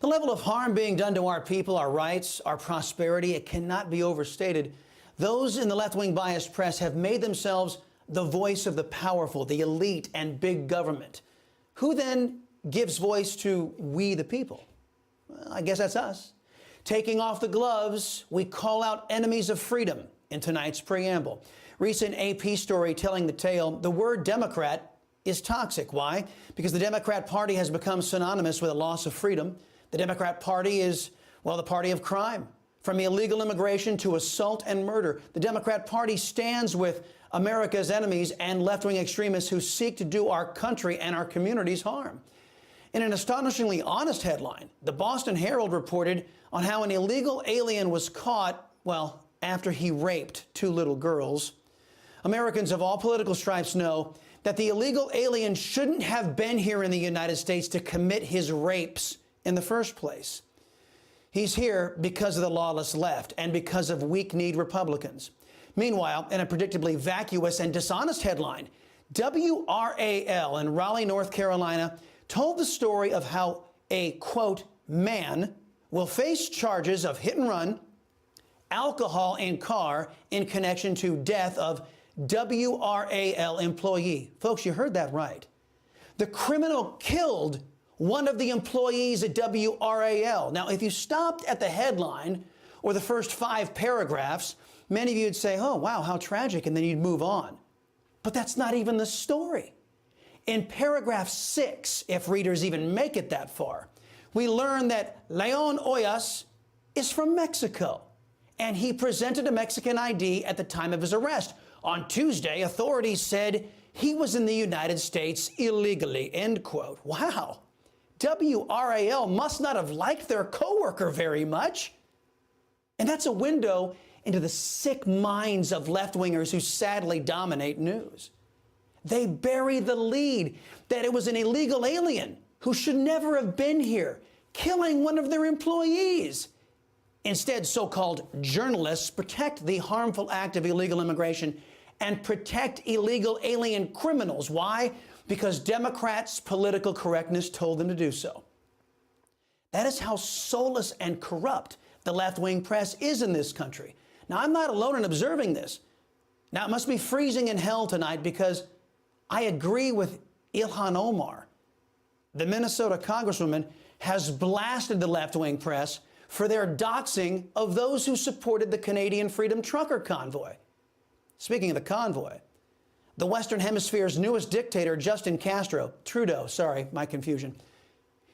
level of harm being done to our people, our rights, our prosperity, it cannot be overstated. Those in the left-wing biased press have made themselves the voice of the powerful, the elite, and big government. Who then gives voice to we the people? Well, I guess that's us. Taking off the gloves, we call out enemies of freedom in tonight's preamble. Recent AP story telling the tale, the word Democrat is toxic. Why? Because the Democrat Party has become synonymous with a loss of freedom. The Democrat Party is, well, the party of crime. From illegal immigration to assault and murder, the Democrat Party stands with America's enemies and left-wing extremists who seek to do our country and our communities harm. In an astonishingly honest headline, the Boston Herald reported on how an illegal alien was caught, well, after he raped 2 little girls. Americans of all political stripes know that the illegal alien shouldn't have been here in the United States to commit his rapes in the first place. He's here because of the lawless left and because of weak-kneed Republicans. Meanwhile, in a predictably vacuous and dishonest headline, WRAL in Raleigh, North Carolina, told the story of how a, quote, man will face charges of hit and run, alcohol in car in connection to death of WRAL employee. Folks, you heard that right. The criminal killed one of the employees at WRAL. Now, if you stopped at the headline or the first 5 paragraphs, many of you would say, oh, wow, how tragic, and then you'd move on. But that's not even the story. In paragraph 6, if readers even make it that far, we learn that Leon Hoyos is from Mexico, and he presented a Mexican ID at the time of his arrest. On Tuesday, authorities said he was in the United States illegally, end quote. Wow. WRAL must not have liked their coworker very much. And that's a window into the sick minds of left-wingers who sadly dominate news. They bury the lead that it was an illegal alien who should never have been here, killing one of their employees. Instead, so-called journalists protect the harmful act of illegal immigration and protect illegal alien criminals. Why? Because Democrats' political correctness told them to do so. That is how soulless and corrupt the left-wing press is in this country. Now, I'm not alone in observing this. Now, it must be freezing in hell tonight because I agree with Ilhan Omar. The Minnesota congresswoman has blasted the left-wing press for their doxing of those who supported the Canadian Freedom Trucker Convoy. Speaking of the convoy, the Western Hemisphere's newest dictator, Trudeau, sorry, my confusion.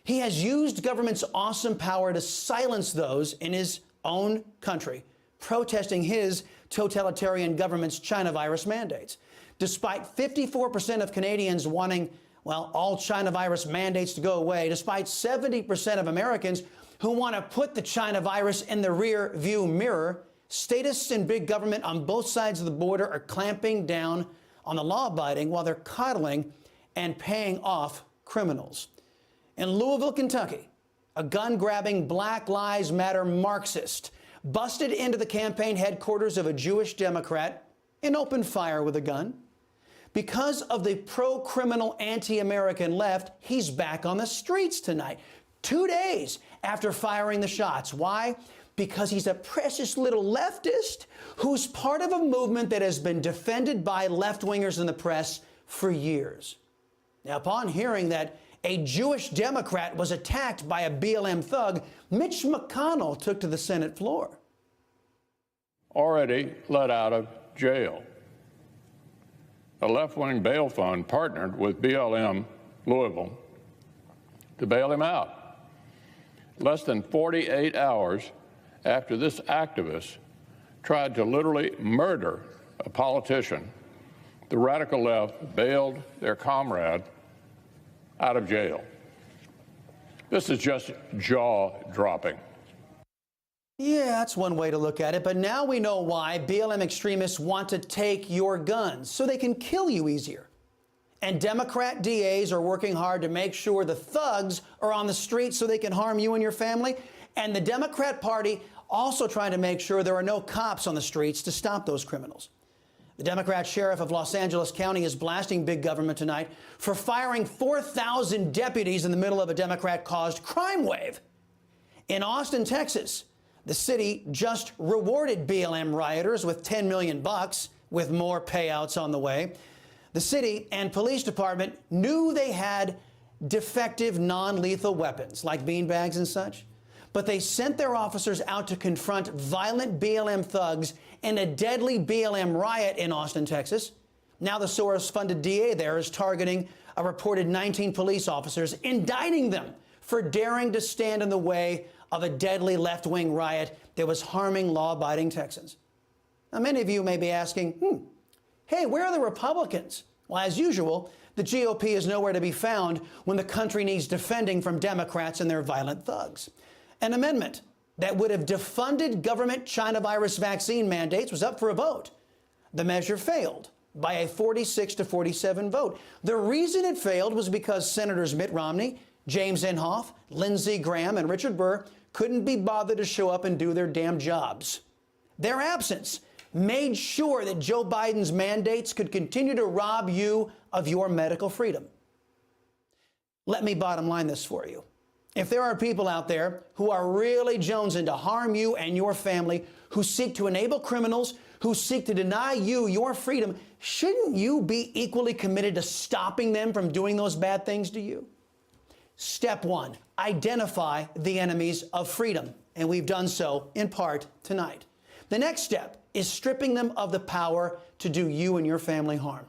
He has used government's awesome power to silence those in his own country protesting his totalitarian government's China virus mandates. Despite 54% of Canadians wanting, well, all China virus mandates to go away, despite 70% of Americans who want to put the China virus in the rear view mirror, statists in big government on both sides of the border are clamping down on the law-abiding while they're coddling and paying off criminals. In Louisville, Kentucky, a gun-grabbing Black Lives Matter Marxist busted into the campaign headquarters of a Jewish Democrat and opened fire with a gun. Because of the pro-criminal anti-American left, he's back on the streets tonight, 2 days after firing the shots. Why? Because he's a precious little leftist who's part of a movement that has been defended by left-wingers in the press for years. Now, upon hearing that a Jewish Democrat was attacked by a BLM thug, Mitch McConnell took to the Senate floor. Already let out of jail. A left-wing bail fund partnered with BLM Louisville to bail him out. Less than 48 hours after this activist tried to literally murder a politician, the radical left bailed their comrade out of jail. This is just jaw-dropping. Yeah, that's one way to look at it, but now we know why BLM extremists want to take your guns, so they can kill you easier. And Democrat DAs are working hard to make sure the thugs are on the streets so they can harm you and your family. And the Democrat Party also trying to make sure there are no cops on the streets to stop those criminals. The Democrat sheriff of Los Angeles County is blasting big government tonight for firing 4,000 deputies in the middle of a Democrat-caused crime wave. In Austin, Texas, the city just rewarded BLM rioters with $10 million, with more payouts on the way. The city and police department knew they had defective non-lethal weapons like beanbags and such, but they sent their officers out to confront violent BLM thugs in a deadly BLM riot in Austin, Texas. Now the Soros-funded DA there is targeting a reported 19 police officers, indicting them for daring to stand in the way of a deadly left-wing riot that was harming law-abiding Texans. Now, many of you may be asking, hey, where are the Republicans? Well, as usual, the GOP is nowhere to be found when the country needs defending from Democrats and their violent thugs. An amendment that would have defunded government China virus vaccine mandates was up for a vote. The measure failed by a 46-47 vote. The reason it failed was because Senators Mitt Romney, James Inhofe, Lindsey Graham, and Richard Burr couldn't be bothered to show up and do their damn jobs. Their absence made sure that Joe Biden's mandates could continue to rob you of your medical freedom. Let me bottom line this for you. If there are people out there who are really jonesing to harm you and your family, who seek to enable criminals, who seek to deny you your freedom, shouldn't you be equally committed to stopping them from doing those bad things to you? Step one, identify the enemies of freedom. And we've done so in part tonight. The next step is stripping them of the power to do you and your family harm.